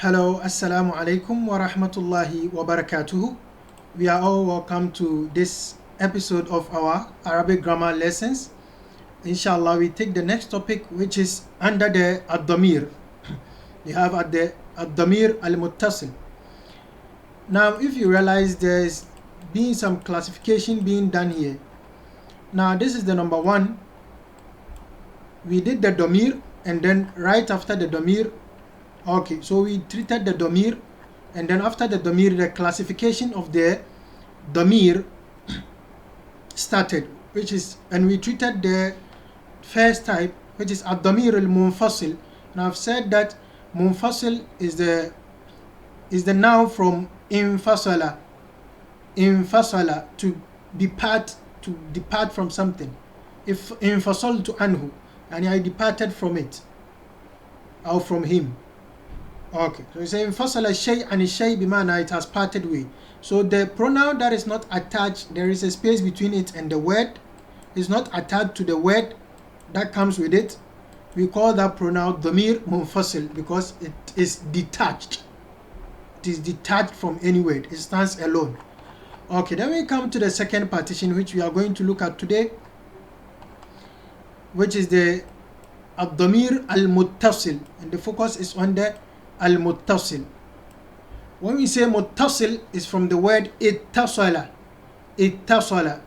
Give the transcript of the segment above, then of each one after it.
Hello, Assalamu alaikum wa rahmatullahi wa barakatuhu. We are all welcome to this episode of our Arabic grammar lessons. Inshallah, we take the next topic, which is under the الضمير. We have at the الضمير المتصل. Now, if you realize there's been some classification being done here. Now, this is the number one. We did the ضمير, and then right after the ضمير, okay, so we treated the ضمير, and then after the ضمير, the classification of the ضمير started, which is, and we treated the first type, which is الضمير المنفصل. Now I've said that منفصل is the noun from انفصل, to depart from something. If انفصلت عنه, and I departed from it or from him. Okay, so you say انفصل الشيء عن الشيء بمعنى it has parted way. So the pronoun that is not attached, there is a space between it and the word is not attached to the word that comes with it. We call that pronoun ضمير منفصل because it is detached. It is detached from any word. It stands alone. Okay, then we come to the second partition, which we are going to look at today, which is the الضمير المتصل, and the focus is on the المتصل. When we say متصل, is from the word اتصل,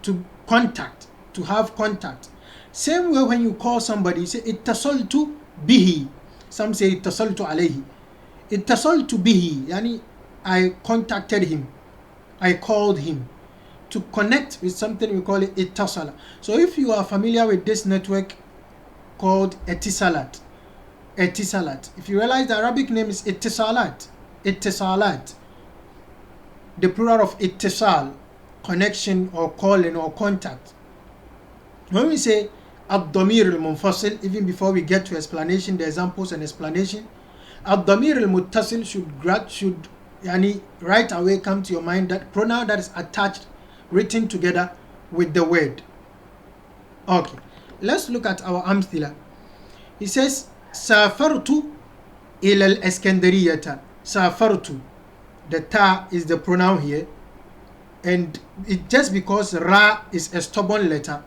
to contact, to have contact. Same way when you call somebody, you say اتصلت به. Some say اتصلت عليه. اتصلت به, yani I contacted him, I called him. To connect with something, we call it اتصل. So if you are familiar with this network called Etisalat. If you realize the Arabic name is Etisalat. The plural of Ittisal, connection or calling or contact. When we say الضمير المنفصل, even before we get to explanation, the examples and explanation, الضمير المتصل should right away come to your mind that pronoun that is attached, written together with the word. Okay, let's look at our amthila. He says سافرت إلى الإسكندرية. سافرت, the ta is the pronoun here, and it just because ra is a stubborn letter,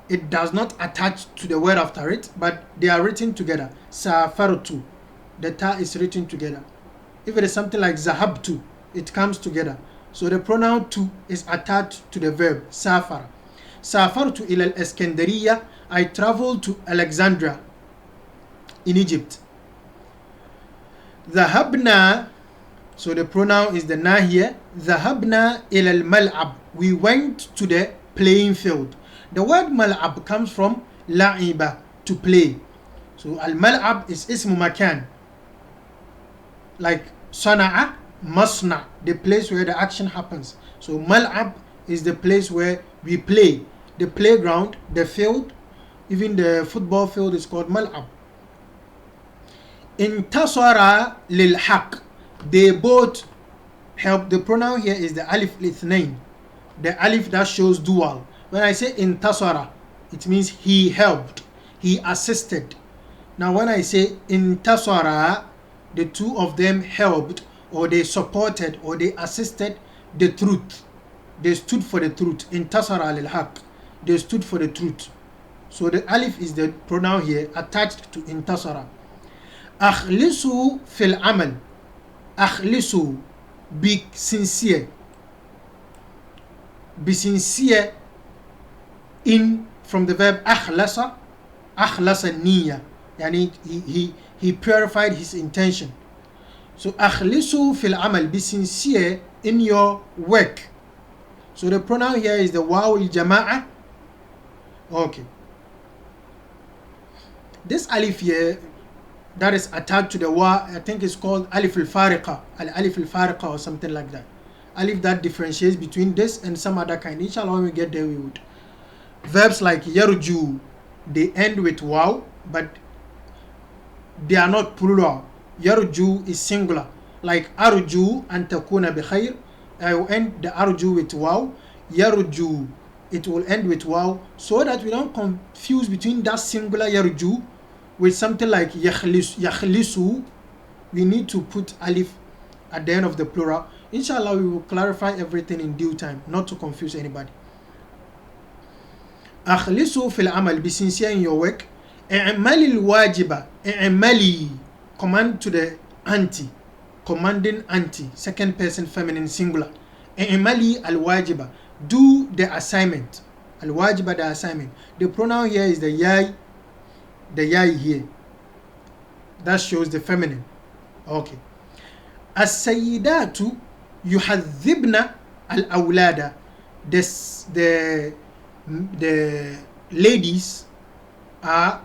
it does not attach to the word after it, but they are written together. سافرت, the ta is written together. If it is something like ذهبت, it comes together. So the pronoun to is attached to the verb سافر. سافرت إلى الإسكندرية, I traveled to Alexandria in Egypt. ذهبنا, so the pronoun is the na here. ذهبنا إلى الملعب, we went to the playing field. The word ملعب comes from لعب, to play. So الملعب is اسم مكان, like صنع, مصنع, the place where the action happens. So ملعب is the place where we play. The playground, the field, even the football field is called ملعب. انتصر للحق, they both help. The pronoun here is the alif الاثنين, the alif that shows dual. When I say انتصر, it means he helped, he assisted. Now when I say انتصر, the two of them helped, or they supported, or they assisted the truth. They stood for the truth. انتصر للحق, they stood for the truth. So the alif is the pronoun here attached to انتصر. أخلصوا في العمل. أخلصوا, be sincere. Be sincere in, from the verb أخلص. أخلص النية, يعني he purified his intention. So أخلصوا في العمل, be sincere in your work. So the pronoun here is the واو الجماعة. Okay. This alif here that is attached to the wa, I think it's called alif al-fariqa, alif al-fariqa or something like that. Alif that differentiates between this and some other kind. Inshallah, when we get there, we would. Verbs like yarju, they end with waw, but they are not plural. Yarju is singular. Like arju an takuna bi khair, I will end the arju with waw. Yarju, it will end with waw, so that we don't confuse between that singular yarju with something like yakhlisu, we need to put alif at the end of the plural. Inshallah, we will clarify everything in due time, not to confuse anybody. أخلصوا في العمل, be sincere in your work. اعملي الواجب, اعملي, command to the anti, commanding anti, second person feminine singular. اعملي الواجب, do the assignment. الواجب, the assignment. The pronoun here is the yai here. That shows the feminine. Okay. السيدات يحذبن الأولاد. The ladies are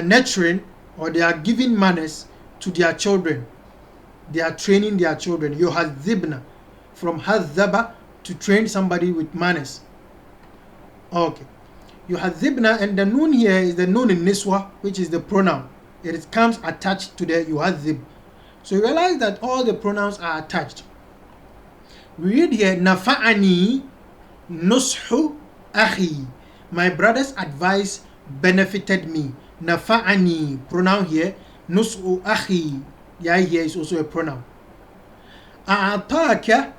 nurturing, or they are giving manners to their children. They are training their children. يحذبن, from حذب, to train somebody with manners. Okay. يحذبن, and the noon here is the noon in niswa, which is the pronoun. It comes attached to the يحذب. So you realize that all the pronouns are attached. We read here نفعني نصح أخي. My brother's advice benefited me. نفعني, pronoun here. نصح أخي, yeah, here is also a pronoun. أعطاك,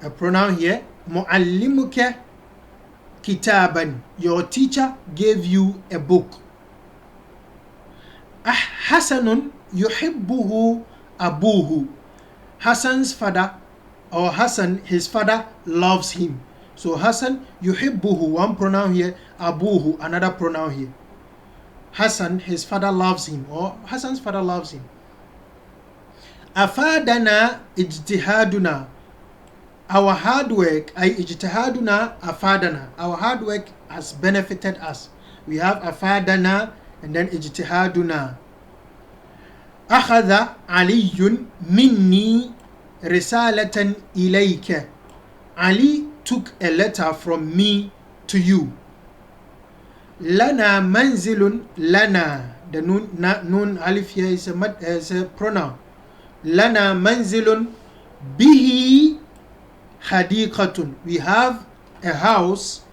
a pronoun here. معلمك كتابا, your teacher gave you a book. حسن يحبه أبوه. Hassan's father, or Hassan, his father, loves him. So Hassan yuhibbuhu, one pronoun here. Abuhu, another pronoun here. Hassan, his father, loves him, or Hassan's father loves him. Afadana ijtihaduna, our hard work. Ay ijtihaduna afadana, our hard work has benefited us. We have afadana and then ijtihaduna. أخذ علي مني رسالة إليك. Ali took a letter from me to you. لنا منزل, لنا, the nun alif here is a pronoun. لنا منزل به حديقة. We have a house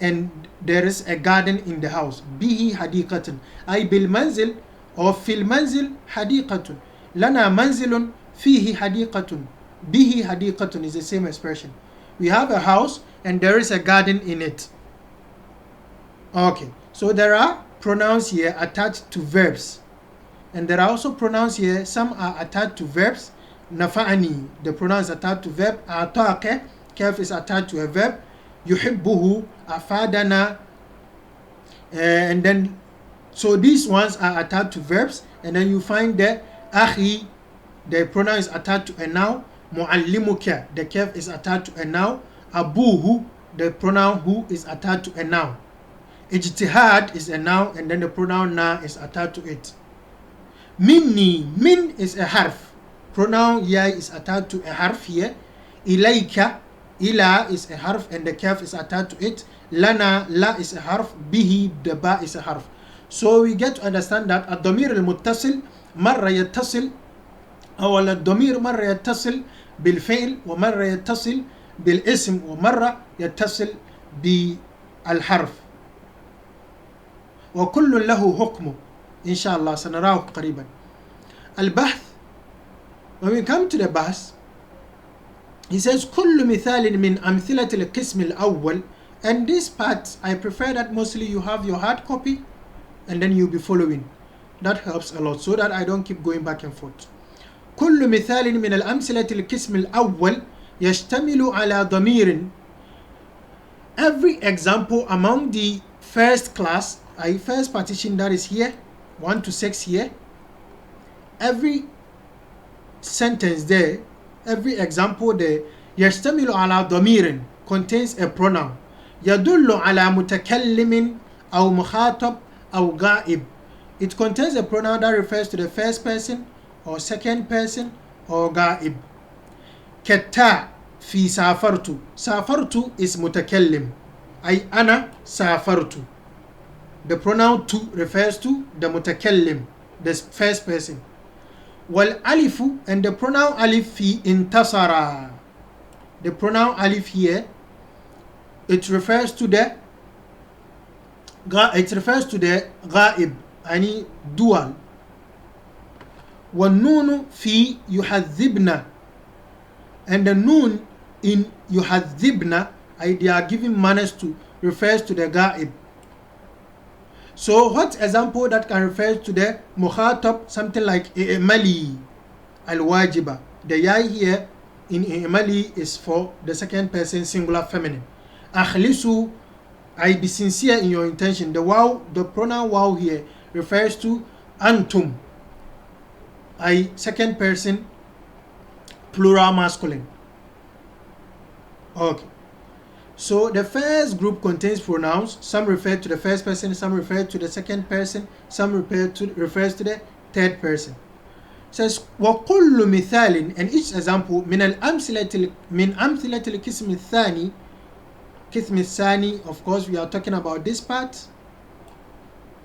and there is a garden in the house. به حديقة, أي بالمنزل or في المنزل حديقة. لنا منزل فيه حديقة. به حديقة is the same expression. We have a house and there is a garden in it. Okay, so there are pronouns here attached to verbs, and there are also pronouns here, some are attached to verbs. Nafa'ani, the pronoun is attached to verb. Atake, kaf is attached to a verb. Yuhibbuhu, afadana, and then so these ones are attached to verbs, and then you find the akhi, the pronoun is attached to a noun. Muallimuka, the kaf is attached to a noun. Abuhu, the pronoun who is attached to a noun. Ijtihad is a noun, and then the pronoun na is attached to it. Minni, min is a harf. Pronoun ya is attached to a harf here. Ilayka, ila is a harf, and the kaf is attached to it. Lana, la is a harf. Bihi, the ba is a harf. So we get to understand that الضمير المتصل مرة يتصل أو الضمير مرة يتصل بالفعل ومرة يتصل بالاسم ومرة يتصل بالحرف وكل له حكمه إن شاء الله سنراه قريبا. البحث, when we come to the bahth, he says كل مثال من أمثلة القسم الأول, and this part I prefer that mostly you have your hard copy and then you'll be following. That helps a lot so that I don't keep going back and forth. كل مثال من الأمثلة القسم الأول يشتمل على ضمير. Every example among the first class, first partition that is here, 1 to 6 here, every sentence there, every example there, يشتمل على ضمير, contains a pronoun. يدل على متكلم أو مخاطب أو غائب. It contains a pronoun that refers to the first person or second person or غائب. كتا في سافرت. سافرت is متكلم. أي أنا سافرت. The pronoun to refers to the متكلم, the first person. والألف, and the pronoun ألف في انتصر. The pronoun ألف here, it refers to the غائب, any dual. والنون في يحذبنا, and the noon in يحذبنا, they are giving manners to, refers to the ga'ib. So what example that can refer to the mukhatab? Something like i'mali al-wajiba. The ya here in i'mali is for the second person singular feminine. Akhlisu, I be sincere in your intention. The waw, the pronoun waw here refers to antum, I second person plural masculine. Okay. So the first group contains pronouns. Some refer to the first person, some refer to the second person, some refers to the third person. It says وَكُلُّ مِثَالٍ, and each example من أمثلة القسم الثاني. قسم الثاني, of course we are talking about this part.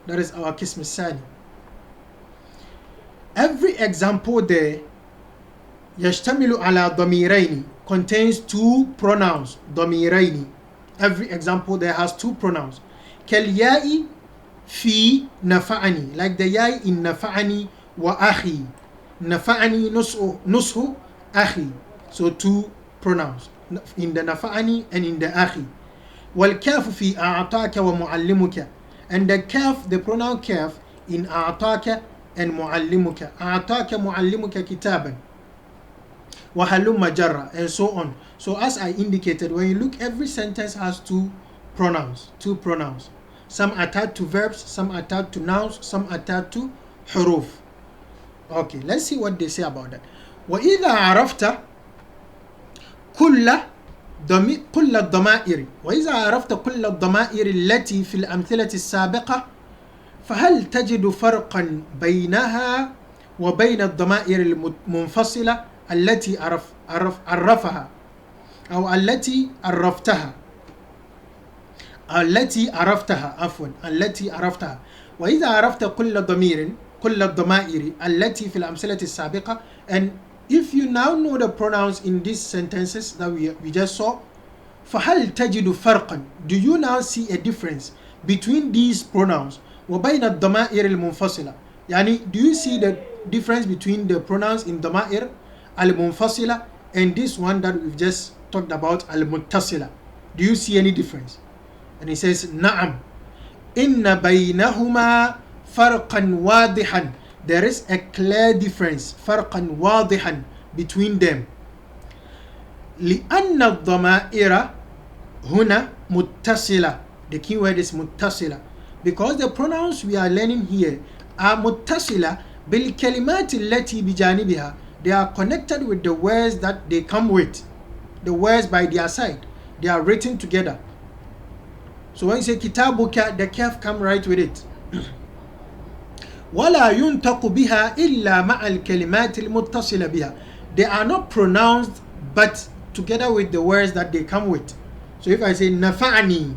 That is our قسم الثاني. Every example there يشتمل على ضميرين, contains two pronouns, ضميرين. Every example there has two pronouns. كالياء في نفعني, like the ya in نفعني وأخي. نفعني نصه أخي. So two pronouns in the نفعني and in the أخي. والكاف في أعطاك ومعلمك, and the kaf, the pronoun kaf in أعطاك and معلمك. أعطاك معلمك كتابا وهلم جرا, and so on. So as I indicated, when you look, every sentence has two pronouns. Some attached to verbs, some attached to nouns, some attached to huruf. Okay, let's see what they say about that. وإذا عرفت كل الضمائر, وإذا عرفت كل الضمائر التي في الأمثلة السابقة, فهل تجد فرقا بينها وبين الضمائر المنفصلة التي عرفها أو التي عرفتها وإذا عرفت كل الضمائر التي في الأمثلة السابقة, and if you now know the pronouns in these sentences that we just saw, فهل تجد فرقا, do you now see a difference between these pronouns وبين الضمائر المنفصلة, يعني do you see the difference between the pronouns in ضمائر المنفصلة and this one that we've just talked about, المتصلة? Do you see any difference? And he says نعم إن بينهما فرقا واضحا, there is a clear difference, فرقا واضحا, between them. لأن الضمائر هنا متصلة, the key word is متصلة, because the pronouns we are learning here are متصلة بالكلمات التي بجانبها, they are connected with the words that they come with, the words by their side, they are written together. So when you say kitabuka, the kaf come right with it. ولا ينطق بها إلا مع الكلمات المتصلة بها, they are not pronounced but together with the words that they come with. So if I say nafa'ani,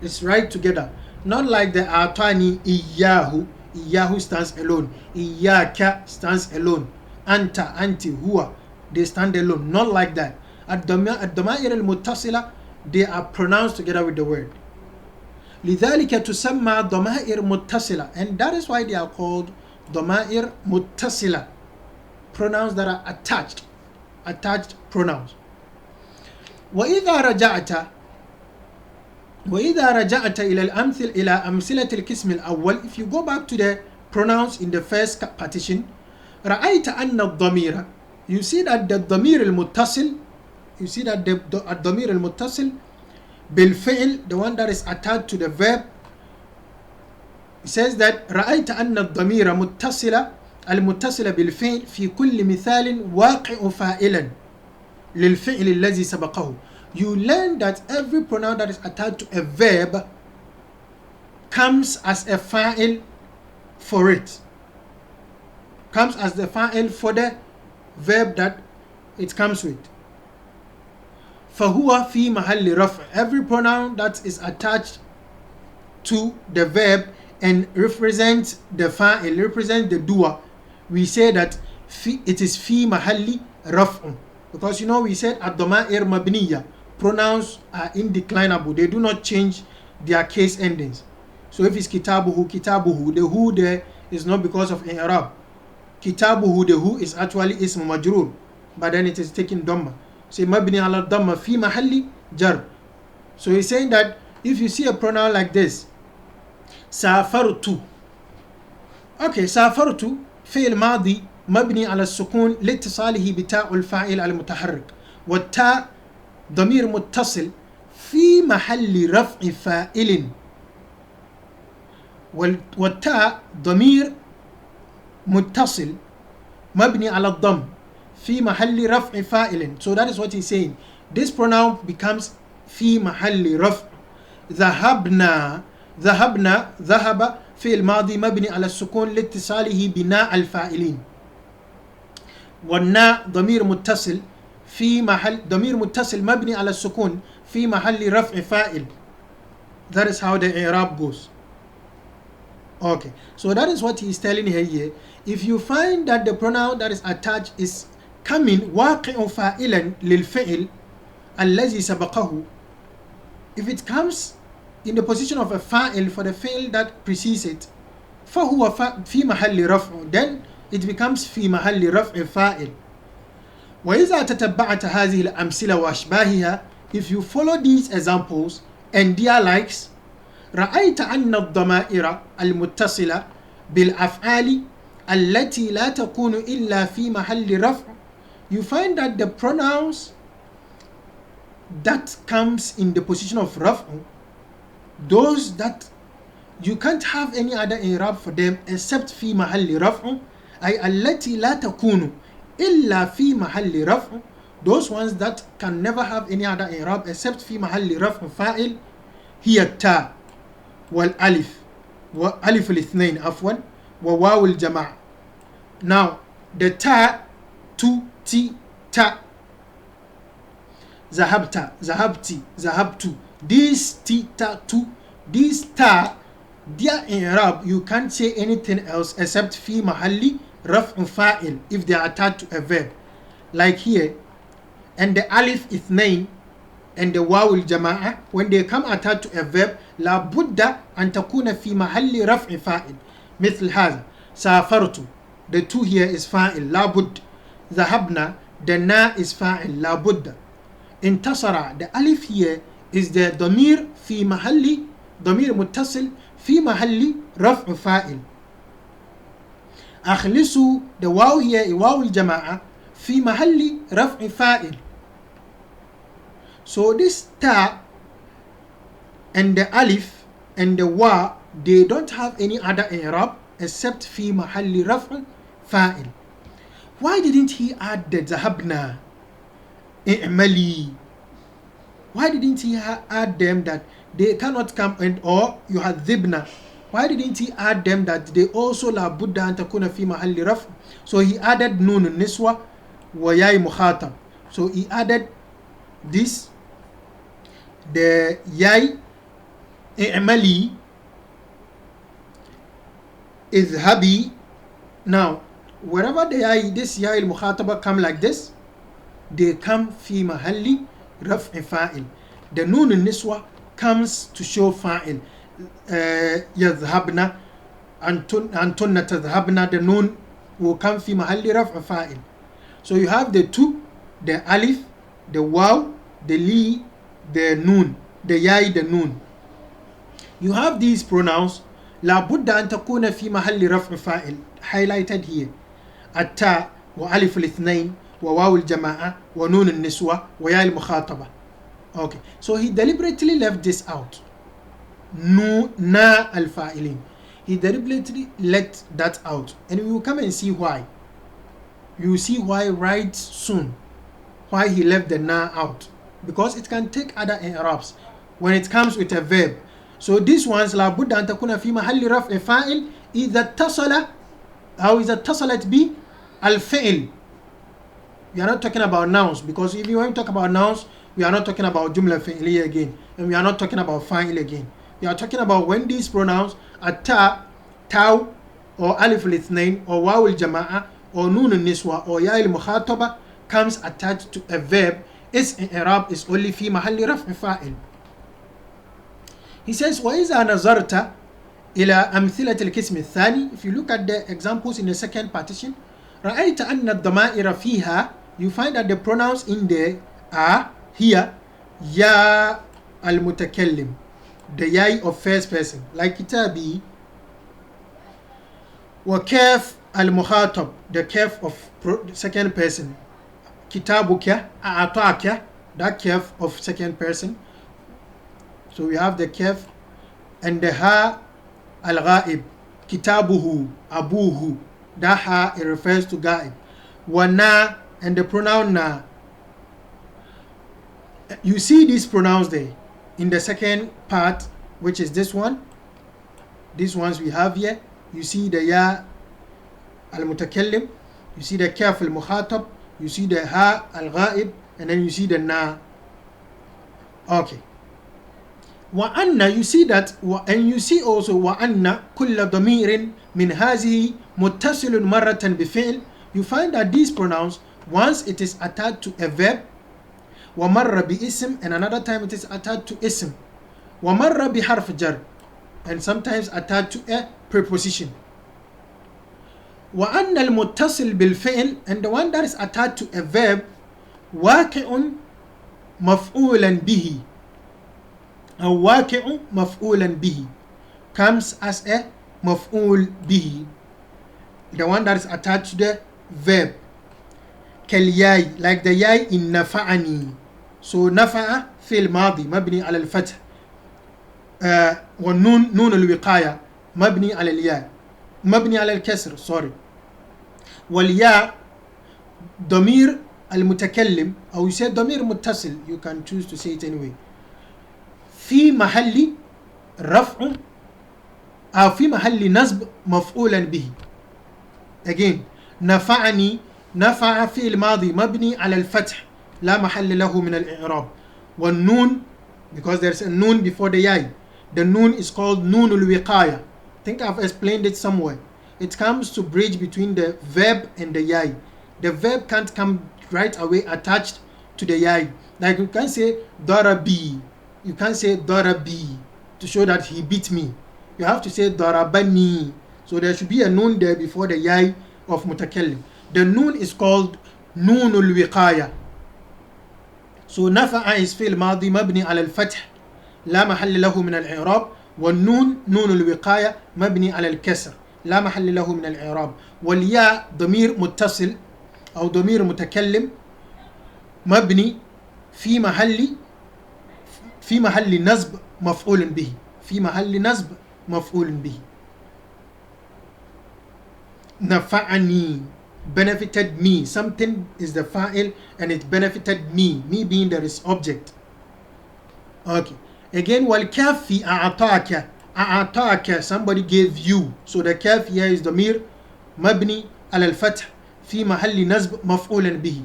it's right together, not like the atani iyahu. Iyahu stands alone, iyaka stands alone, anta, anti, huwa, they stand alone, not like that. الضمائر المتصلة, they are pronounced together with the word. لذلك تسمى ضمائر متصلة, and that is why they are called ضمائر متصلة, pronouns that are attached pronouns. وإذا رجعت إلى أمثلة القسم الأول, if you go back to the pronouns in the first partition, رأيت أن الضمير, you see that the ضمير المتصل, الضمير المتصل بالفعل, the one that is attached to the verb, it says that رأيت أن الضمير متصلة المتصلة بالفعل في كل مثال واقع فاعلا للفعل الذي سبقه. You learn that every pronoun that is attached to a verb comes as a fa'il for it, comes as the fa'il for the verb that it comes with. فهو في محل رفع, every pronoun that is attached to the verb and represents the fa'il, represents the doer, we say that it is في محل رفع, because you know we said الضمائر مبنية, pronouns are indeclinable, they do not change their case endings. So if it's kitabuhu, the who there is not because of i'rab, kitabuhu, the who is actually ism majrur, but then it is taking dhamma. Say mabni ala dhamma fi mahalli jar. So he's saying that if you see a pronoun like this, safartu. Okay, safartu fi'l madi مبني على السكون لاتصاله بتاء الفاعل المتحرك، والتاء ضمير متصل في محل رفع فاعل، والتاء ضمير متصل مبني على الضم في محل رفع فاعل. So that is what he's saying. This pronoun becomes في محل رفع. ذهبنا ذهب في الماضي مبني على السكون لاتصاله بناء الفاعلين، والناء ضمير متصل في محل ضمير متصل مبني على السكون في محل رفع فاعل. That is how the i'rab goes. Okay, so that is what he is telling here. If you find that the pronoun that is attached is coming واقع فاعلا للفعل الذي سبقه, if it comes in the position of a fa'il for the fi'l that precedes it, فهو في محل رفع, then it becomes في محل رفع فاعل. وإذا تتبعت هذه الأمثلة وأشباهها, if you follow these examples and their likes, رأيت أن الضمائر المتصلة بالأفعال التي لا تكون إلا في محل رفع, you find that the pronouns that comes in the position of رفع, those that you can't have any other i'rab for them except في محل رفع, أي التي لا تكون إلا في محل رفع, those ones that can never have any other i'rab except في محل رفع فاعل, هي التاء والألف وألف الاثنين عفوا وواو الجماعة. Now the ta, tu, ti, ta, ذهبت, ذهبتي, ذهبت, these ti, ta, tu, these ta, their i'rab you can't say anything else except في محل رفع فاعل if they are attached to a verb, like here. And the alif اثنين and the واو الجماعة, when they come attached to a verb لا بد أن تكون في محل رفع فاعل. مثل هذا سافرت, the two here is فاعل لا بد. ذهبنا, the na is فاعل لا بد. انتصر, the alif here is the ضمير في محل ضمير متصل في محل رفع فاعل. أخلصوا, the واو here is واو الجماعة في محل رفع فاعل. So this ta and the alif and the wa, they don't have any other i'rab except في محل رفع فاعل. Why didn't he add the ذهبنا, i'ملي? Why didn't he add them that they cannot come, and or يهذبنا? Why didn't he add them that they also لا بد أن تكون في محل رفع? So he added نون النسوة وياء مخاطب. So he added this, the yai, i'mali, idhabi. Now wherever the yai, this yai al-mukhataba come like this, they come fi mahalli raf'i fa'il. The noon al-niswa comes to show fa'il. Yadhhabna, antunna tadhhabna, the noon will come fi mahalli raf'i fa'il. So you have the two, the alif, the waw, the li, the noon, the yai, the noon. You have these pronouns لا بد أن تكون في محل رفع فاعل, highlighted here. التاء وألف الاثنين وواو الجماعة ونون النسوة وياء المخاطبة. Okay, so he deliberately left this out. Na al-fa'ilin. He deliberately let that out, and we will come and see why. You will see why right soon. Why he left the na out, because it can take other i'rabs when it comes with a verb. So these ones لا بد أن تكون في محل رفع فاعل إذا اتصل أو إذا اتصلت ب الفعل. We are not talking about nouns, because if you want to talk about nouns, we are not talking about جملة فعلية again, and we are not talking about فاعل again. We are talking about when these pronouns are ta, taw, or alif الاثنين, or واو الجماعة, or نون النسوة, or ياء المخاطبة comes attached to a verb. Its i'rab is only في محل رفع فاعل. He says وإذا نظرت إلى أمثلة القسم الثاني, if you look at the examples in the second partition, رأيت أن الضمائر فيها, you find that the pronouns in there are here يا المتكلم, the يا of first person, like كتابي, وكاف المخاطب, the kaf of second person, كتابك أعطاك, that kaf of second person. So we have the kaf, and the ha al-ghaib, kitabuhu, abuhu, that ha, it refers to ghaib. Wa na, and the pronoun na. You see these pronouns there in the second part, which is this one. These ones we have here. You see the ya al-mutakallim, you see the kaf al-mukhatab, you see the ha al-ghaib, and then you see the na. Okay. Wa anna, you see that, and you see also wa anna kulla damirin min hazihi muttasilun marratan bifi'l. You find that these pronouns, once it is attached to a verb, wa marra bi ism, and another time it is attached to ism, wa marra bi harf jar, and sometimes attached to a preposition. Wa anna al-muttasil bil fi'l, and the one that is attached to a verb, waqi'un maf'ulan bihi, waqi'u maf'ulan bihi, comes as a maf'ul bihi, the one that is attached to the verb. Kal yai, like the yai in nafa'ani. So nafa'a fi'l madi mabni ala al-fath, wa nun al-wiqaya mabni ala al-ya, mabni ala al-kasr, sorry. Wal ya ضمير المتكلم, or you say ضمير متصل, you can choose to say it anyway, في محل رفع أو في محل نصب مفعولا به. Again, نفعني, نفع في الماضي مبني على الفتح لا محل له من الإعراب. والنون, because there's a noon before the yai, the noon is called نون الوقاية. I think I've explained it somewhere. It comes to bridge between the verb and the yai. The verb can't come right away attached to the yai. Like you can say darabi, you can't say darabi to show that he beat me. You have to say darabani. So there should be a noon there before the yai of mutakallim. The noon is called noonul wiqaya. So nafa'a is fi'l madi mabni ala al-fath la mahalla lahu min al-i'rab, والنون نون الوقاية مبني على الكسر لا محل له من الإعراب. والياء ضمير متصل أو ضمير متكلم مبني في محل نصب مفعول به، في محل نصب مفعول به. نفعني, benefited me, something is the fa'il and it benefited me, me being the object. Okay, again, والكاف في أعطاك, أعطاك, somebody gave you, so the kaf here is ضمير مبني على الفتح في محل نصب مفعول به.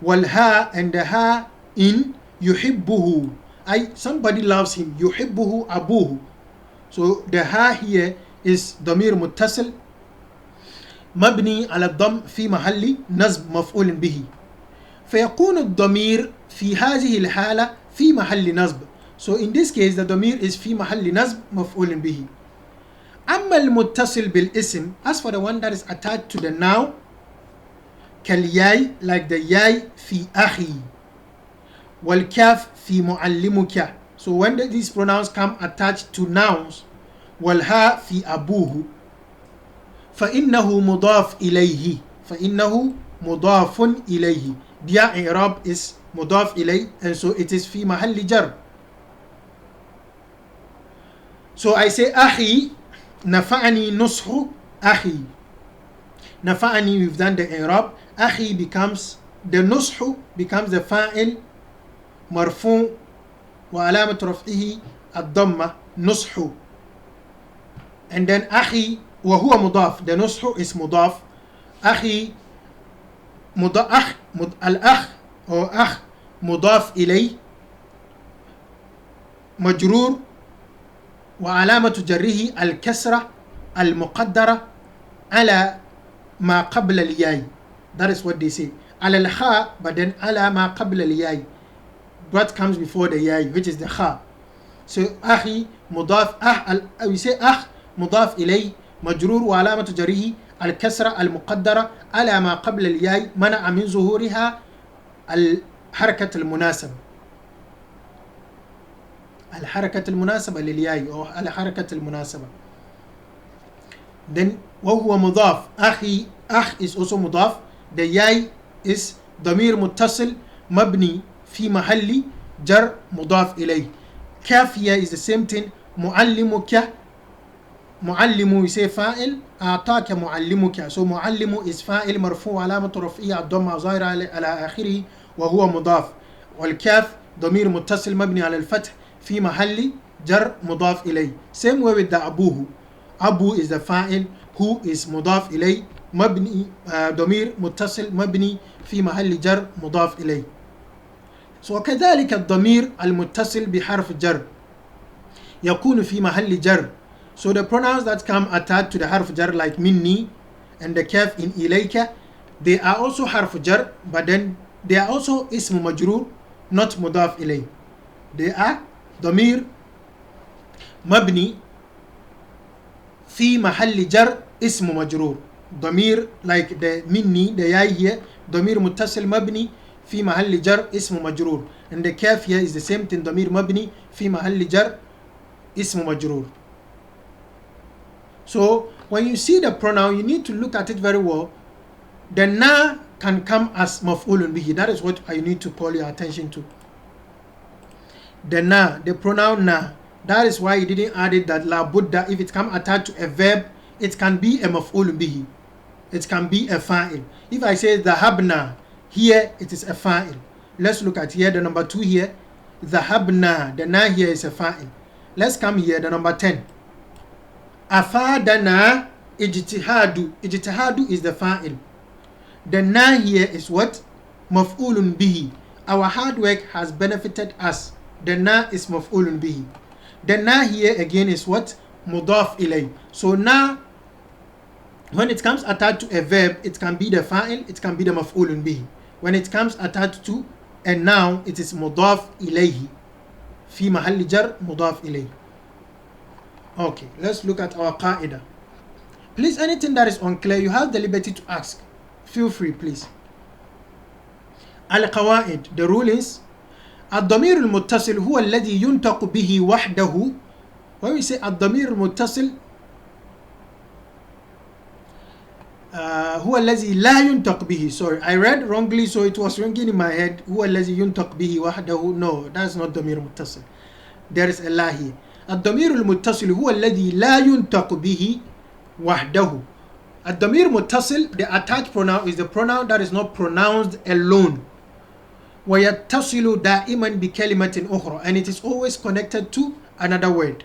والها, and the ha in يحبه, somebody loves him, يحبه أبوه, so the ha here is ضمير متصل مبني على الضم في محل نصب مفعول به. فيكون الضمير في هذه الحالة في محل نصب. So in this case the ضمير is في محل نصب مفعول به. أما المتصل بالاسم, as for the one that is attached to the noun, كالياي, like the yai في أخي, والكاف في معلمك. So when these pronouns come attached to nouns, والها في أبوه, فإنه مضاف إليه, فإنه مضاف إليه, their إعراب is مضاف إليه, and so it is في محل جر. So I say أخي, نفعني نصح أخي, نفعني, we've done the إعراب, أخي becomes, the نصح becomes the فاعل مرفوع وعلامة رفعه الضمة نصح, and then أخي وهو مضاف, the نصح is مضاف, أخي أخ, الأخ أو أخ مضاف إليه مجرور وعلامة جره الكسرة المقدرة على ما قبل الياء. That is what they say. على الخاء, but then على ما قبل الياء, what comes before the yai, which is the kha. So أخي مضاف, we say أخ مضاف إليه مجرور وعلامة جره الكسرة المقدرة على ما قبل الياء منع من ظهورها الحركة المناسبة. الحركة المناسبة للياء أو الحركة المناسبة. Then وهو مضاف. أخ is also مضاف. The ياء is ضمير متصل مبني في محل جر مضاف إليه. كاف here is the same thing. معلمك. معلم يصير فاعل. أعطاك معلمك. So معلم is فاعل مرفوع علامة رفعه الضمة ظاهرة على آخره وهو مضاف. والكاف ضمير متصل مبني على الفتح في محل جر مضاف إليه. Same way with the أبوه. أبو is the فاعل. who is مضاف إليه مبني ضمير متصل مبني في محل جر مضاف إليه. وكذلك الضمير المتصل بحرف جر يكون في محل جر. So the pronouns that come attached to the حرف جر like مني and the kaf in إليك, they are also حرف جر, but then they are also اسم مجرور not مضاف إليه. They are ضمير مبني في محل جر اسم مجرور. ضمير like the مني the ياء here ضمير متصل مبني في محل جر اسم مجرور. And the kaf here is the same thing ضمير مبني في محل جر اسم مجرور. So when you see the pronoun, you need to look at it very well. The na can come as maf'ulun bihi. That is what I need to call your attention to. The na, the pronoun na. That is why he didn't add it that la buddha. If it comes attached to a verb, it can be a maf'ulun bihi. It can be a fa'il. If I say dhahabna, here it is a fa'il. Let's look at here the number 2 here. Dhahabna, the na here is a fa'il. Let's come here the number 10. Afadana ijtihadu. Ijtihadu is the fa'il. The na here is what? Maf'ulun bihi. Our hard work has benefited us. The na is maf'ulun bihi. The na here again is what? Mudaf ilay. So na, when it comes attached to a verb, it can be the fa'il, it can be the maf'ulun bihi. When it comes attached to a noun, it is mudaf ilayhi. Fi mahalli jar mudaf ilayhi. Okay, let's look at our qaida. Please, anything that is unclear, you have the liberty to ask. Feel free, please. Al-qawaid, the rulings. الضمير المتصل هو الذي ينطق به وحده. When we say الضمير المتصل هو الذي لا ينطق به. Sorry, I read wrongly, so it was ringing in my head. هو الذي ينطق به وحده. No, that's not ضمير متصل. There is a lie here. الضمير المتصل هو الذي لا ينطق به وحده. الضمير متصل, the attached pronoun is the pronoun that is not pronounced alone. ويتصل دائما بكلمة أخرى, and it is always connected to another word.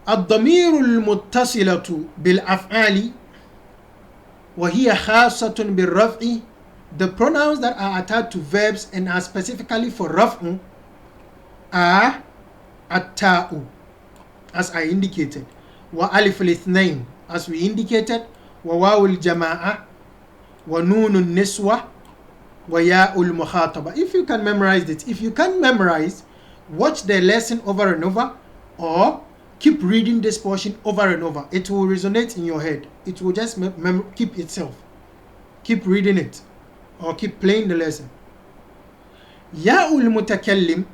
الضمير المتصلة بالأفعال وهي خاصة بالرفع. The pronouns that are attached to verbs and are specifically for رفع are التاء, as I indicated, وألف الاثنين, as we indicated, وواو الجماعة, ونون النسوة, وياء المخاطبة. If you can memorize it, if you can memorize, watch the lesson over and over, or keep reading this portion over and over. It will resonate in your head. It will just keep itself. Keep reading it, or keep playing the lesson. ياء المتكلم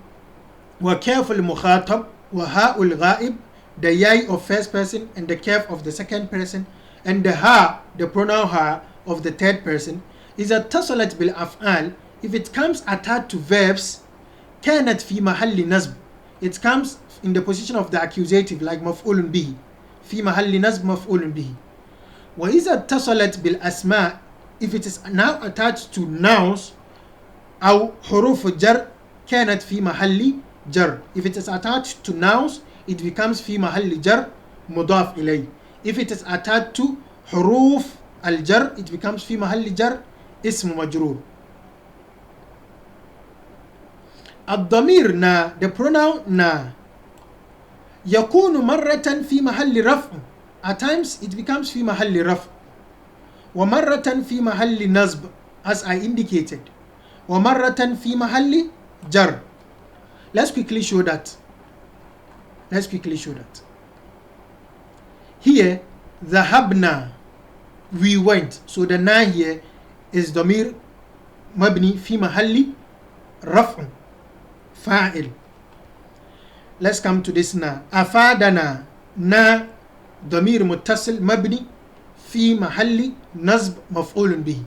وكاف المخاطب وهاء الغائب, the ya of first person and the kaf of the second person, and the ha, the pronoun ha of the third person, is اتصلت بالأفعال. If it comes attached to verbs, كانت في محل نصب. It comes in the position of the accusative like مفعول به. في محل نصب مفعول به. وإذا اتصلت بالأسماء, if it is now attached to nouns أو حروف الجر, كانت في محل جر. If it is attached to nouns, it becomes في محل جر مضاف إليه. If it is attached to حروف الجر, it becomes في محل جر اسم مجرور. الضمير نا, the pronoun نا, يكون مرة في محل رفع. At times it becomes في محل رفع, ومرة في محل نصب, as I indicated, ومرة في محل جر. Let's quickly show that. Here, ذهبنا, we went. So the na here is ضمير مبني في محل رفع فاعل. Let's come to this na. أفادنا, na ضمير متصل مبني في محل نصب مفعول به.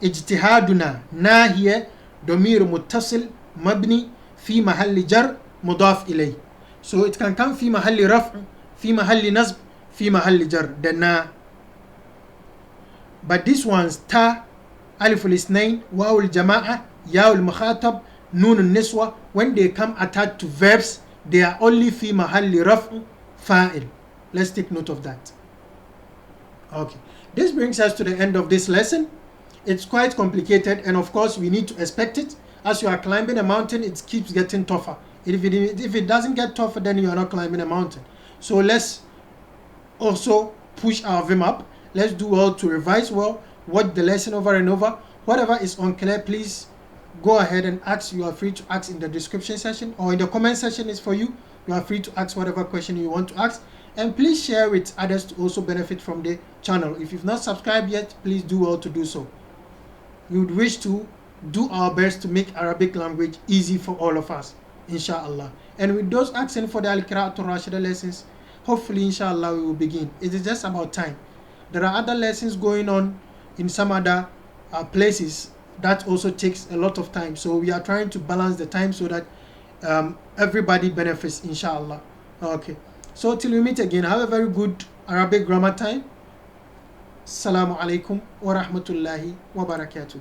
اجتهادنا, na here ضمير متصل مبني في محل جر مضاف إليه. So it can come في محل رفع, في محل نصب, في محل جر, the na. But this one's ta, alif al-isnain, waw al-jama'a, ya al-mukhatab, nun al-niswa, when they come attached to verbs, they are only في محل رفع فاعل. Let's take note of that. Okay, this brings us to the end of this lesson. It's quite complicated, and of course we need to expect it. As you are climbing a mountain, it keeps getting tougher. If it doesn't get tougher, then you are not climbing a mountain. So let's also push our vim up. Let's do well to revise well, watch the lesson over and over. Whatever is unclear, please go ahead and ask. You are free to ask in the description section, or in the comment section is for you. You are free to ask whatever question you want to ask. And please share with others to also benefit from the channel. If you've not subscribed yet, please do well to do so. We would wish to do our best to make Arabic language easy for all of us, inshallah. And with those asking for the Al-Qira'atul Rashida lessons, hopefully, inshallah, we will begin. It is just about time. There are other lessons going on in some other places that also takes a lot of time. So we are trying to balance the time so that everybody benefits, inshallah. Okay. So till we meet again, have a very good Arabic grammar time. Assalamu alaikum wa rahmatullahi wa barakatuh.